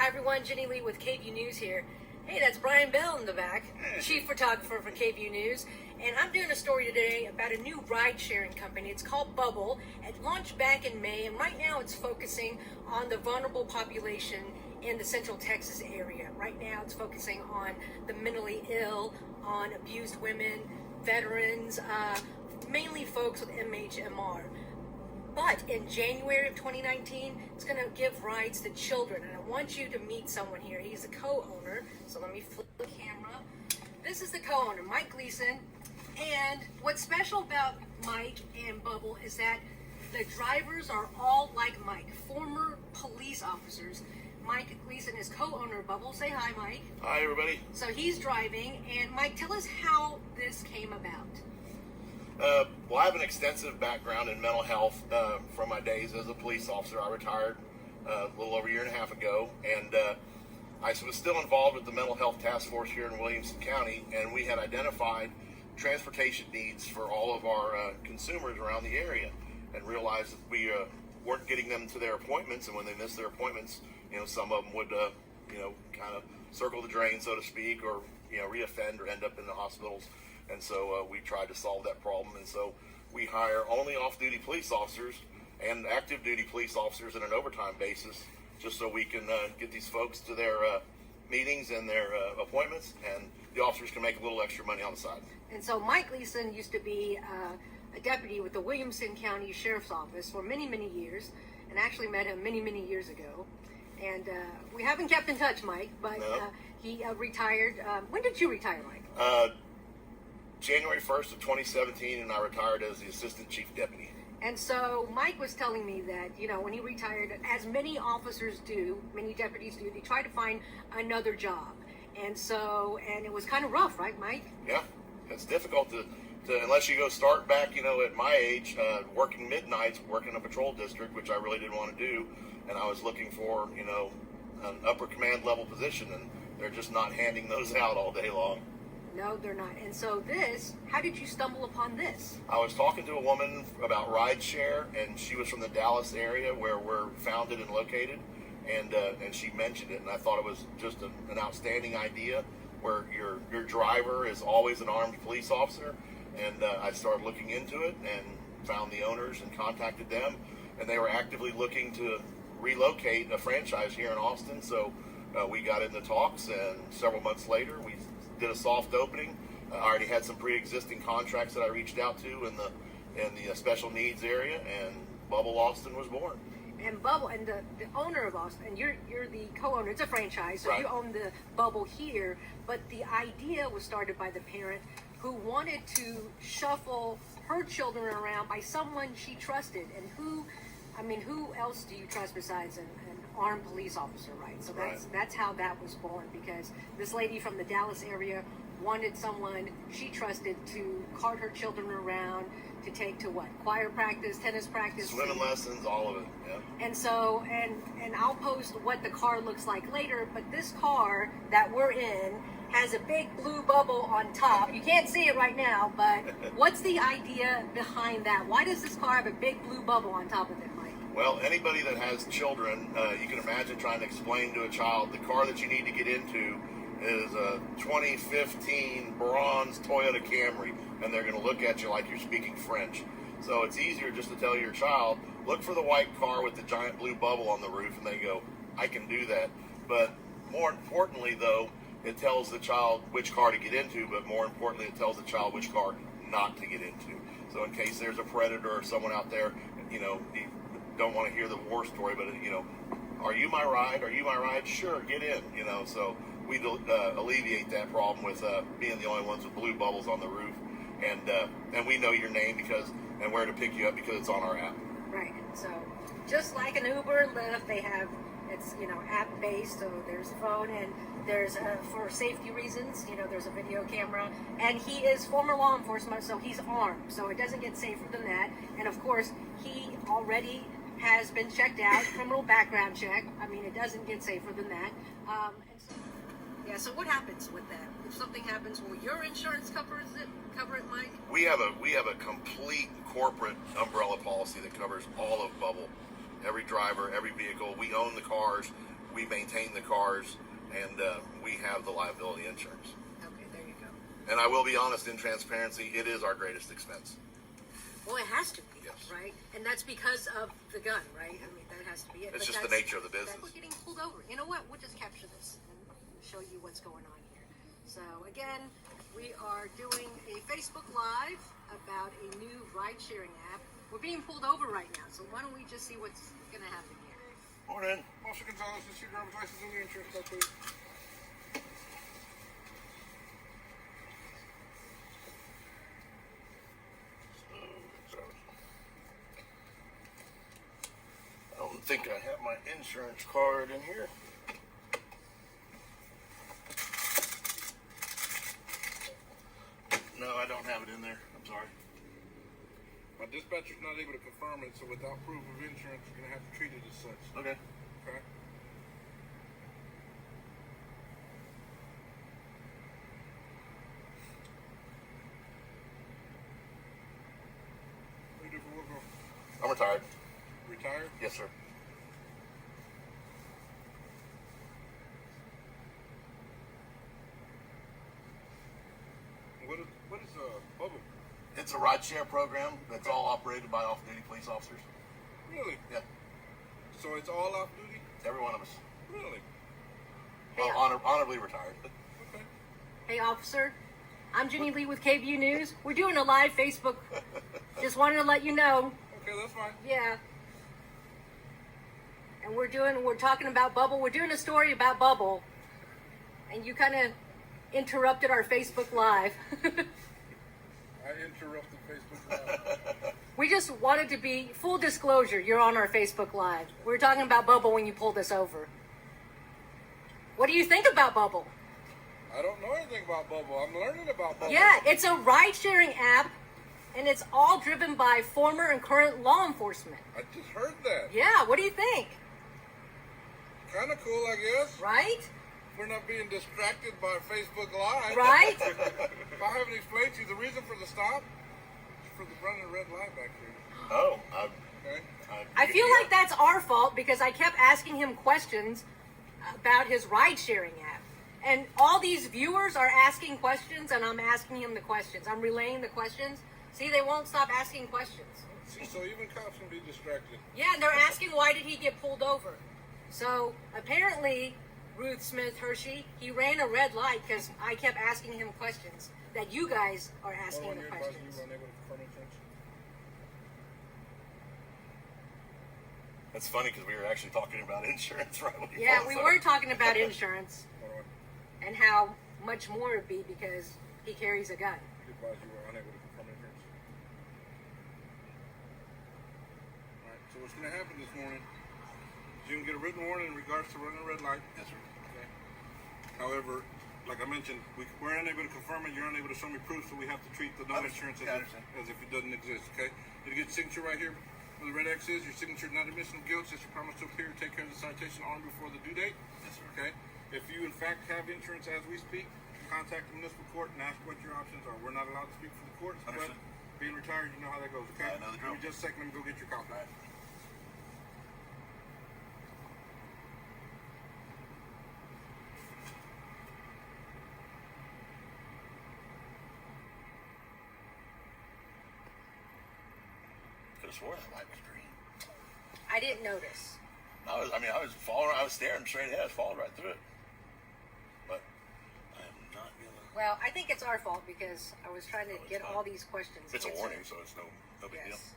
everyone, Jenny Lee with KVUE News here. Hey, that's Brian Bell in the back, chief photographer for KVUE News. And I'm doing a story today about a new ride-sharing company. It's called Bubbl. It launched back in May, and right now it's focusing on the vulnerable population in the Central Texas area. Right now it's focusing on the mentally ill, on abused women, veterans, mainly folks with MHMR. But in January of 2019, it's going to give rides to children. And I want you to meet someone here. He's the co-owner. So let me flip the camera. This is the co-owner, Mike Gleason. And what's special about Mike and Bubbl is that the drivers are all like Mike, former police officers. Mike Gleason is co-owner of Bubbl. Say hi, Mike. Hi, everybody. So he's driving. And Mike, tell us how this came about. Well, I have an extensive background in mental health from my days as a police officer. I retired a little over a year and a half ago, and I was still involved with the mental health task force here in Williamson County, and we had identified transportation needs for all of our consumers around the area, and realized that we weren't getting them to their appointments, and when they missed their appointments, some of them would, kind of circle the drain, so to speak, or, reoffend or end up in the hospitals. And so we tried to solve that problem. And so we hire only off-duty police officers and active duty police officers on an overtime basis, just so we can get these folks to their meetings and their appointments, and the officers can make a little extra money on the side. And so Mike Gleason used to be a deputy with the Williamson County Sheriff's Office for many, many years, and actually met him many, many years ago. And we haven't kept in touch, Mike, but no. He retired. When did you retire, Mike? January 1st of 2017, and I retired as the assistant chief deputy. And so Mike was telling me that, when he retired, as many officers do, many deputies do, they try to find another job. And it was kind of rough, right, Mike? Yeah, it's difficult to unless you go start back, at my age, working midnights, working a patrol district, which I really didn't want to do. And I was looking for, an upper command level position, and they're just not handing those out all day long. No, they're not. And so how did you stumble upon this? I was talking to a woman about rideshare, and she was from the Dallas area where we're founded and located, and she mentioned it, and I thought it was just an outstanding idea where your driver is always an armed police officer, and I started looking into it and found the owners and contacted them, and they were actively looking to relocate a franchise here in Austin, so we got into talks, and several months later we did a soft opening. I already had some pre-existing contracts that I reached out to in the special needs area, and Bubbl Austin was born. And Bubbl, and the owner of Austin, and you're the co-owner. It's a franchise, so right. You own the Bubbl here. But the idea was started by the parent who wanted to shuffle her children around by someone she trusted, and who else do you trust besides an armed police officer, right? So that's how that was born, because this lady from the Dallas area wanted someone she trusted to cart her children around, to take to choir practice, tennis practice, swimming lessons, all of it. Yeah. And so and I'll post what the car looks like later, but this car that we're in has a big blue bubble on top. You can't see it right now, but what's the idea behind that? Why does this car have a big blue bubble on top of it, Mike? Well, anybody that has children, you can imagine trying to explain to a child the car that you need to get into is a 2015 bronze Toyota Camry, and they're going to look at you like you're speaking French. So it's easier just to tell your child, look for the white car with the giant blue bubble on the roof, and they go, I can do that. But more importantly, though, it tells the child which car to get into, but more importantly, it tells the child which car not to get into. So in case there's a predator or someone out there, you don't want to hear the war story, but, are you my ride? Are you my ride? Sure, get in, So we alleviate that problem with being the only ones with blue bubbles on the roof. And we know your name and where to pick you up because it's on our app. Right. So just like an Uber and Lyft, it's app-based, so there's a phone, and there's for safety reasons, there's a video camera, and he is former law enforcement, so he's armed, so it doesn't get safer than that. And of course, he already has been checked out, criminal background check. It doesn't get safer than that. So what happens with that? If something happens, will your insurance cover it, Mike? We have a complete corporate umbrella policy that covers all of Bubbl. Every driver, every vehicle. We own the cars. we maintain the cars, and we have the liability insurance. Okay, there you go. And I will be honest, in transparency, it is our greatest expense. Well, it has to be, Yes. right? And that's because of the gun, right? I mean, that has to be it. It's But just the nature of the business. We're getting pulled over. You know what? We'll just capture this and show you what's going on here. So again, we are doing a Facebook Live about a new ride-sharing app. We're being pulled over right now, so why don't we just see what's going to happen here? Morning. Officer Gonzalez, is your driver's license and your insurance card, please? I don't think I have my insurance card in here. No, I don't have it in there. I'm sorry. My dispatcher's not able to confirm it, so without proof of insurance, you're gonna have to treat it as such. Okay. Okay? What do you do for work, bro? I'm retired. Retired? Yes, sir. What is Bubbl? It's a ride-share program that's all operated by off-duty police officers. Really? Yeah, So it's all off duty? every one of us. Really? Hey, Honorably retired. Okay. Hey, officer. I'm Jenny Lee with KVUE News. We're doing a live Facebook. Just wanted to let you know. Okay, that's fine. Yeah. And we're talking about Bubbl. We're doing a story about Bubbl. And you kind of interrupted our Facebook Live. I interrupted Facebook Live. We just wanted to be full disclosure. You're on our Facebook Live. We were talking about Bubbl when you pulled us over. What do you think about Bubbl? I don't know anything about Bubbl. I'm learning about Bubbl. Yeah, it's a ride-sharing app, and it's all driven by former and current law enforcement. I just heard that. Yeah, what do you think? Kind of cool, I guess. Right? We're not being distracted by Facebook Live. Right? If I haven't explained to you, the reason for the stop is for the running red light back here. Oh, Okay? I feel like that's our fault because I kept asking him questions about his ride-sharing app. And all these viewers are asking questions, and I'm asking him the questions. I'm relaying the questions. See, they won't stop asking questions. See, so even cops can be distracted. Yeah, and they're asking why did he get pulled over. So apparently, Ruth Smith Hershey, he ran a red light because I kept asking him questions that you guys are asking When the you're advising questions. you were unable to confirm insurance. That's funny because we were actually talking about insurance right when you Yeah, called we us. were talking about insurance Hold on. and how much more it'd be because he carries a gun. You advised you were unable to confirm insurance. Alright, so what's going to happen this morning is you can get a written warning in regards to running a red light. Yes, sir. Okay. However, like I mentioned, we're unable to confirm it. You're unable to show me proof, so we have to treat the non-insurance as if it doesn't exist. Okay. You get signature right here. Where the red X is, your signature not admission of guilt. Says you promise to appear, take care of the citation on before the due date. Yes, sir. Okay. If you in fact have insurance as we speak, contact the municipal court and ask what your options are. We're not allowed to speak for the courts, but Understood. being retired, you know how that goes. Okay. I know the drill. Give me just a second. Let me go get your copy. All right. Could have sworn that light was green. I didn't notice. I was following. I was staring straight ahead. I was following right through it. But I am not gonna. Well, I think it's our fault because I was trying to No, it's get not. all these questions It's a answered. warning, so it's no big deal. Yes.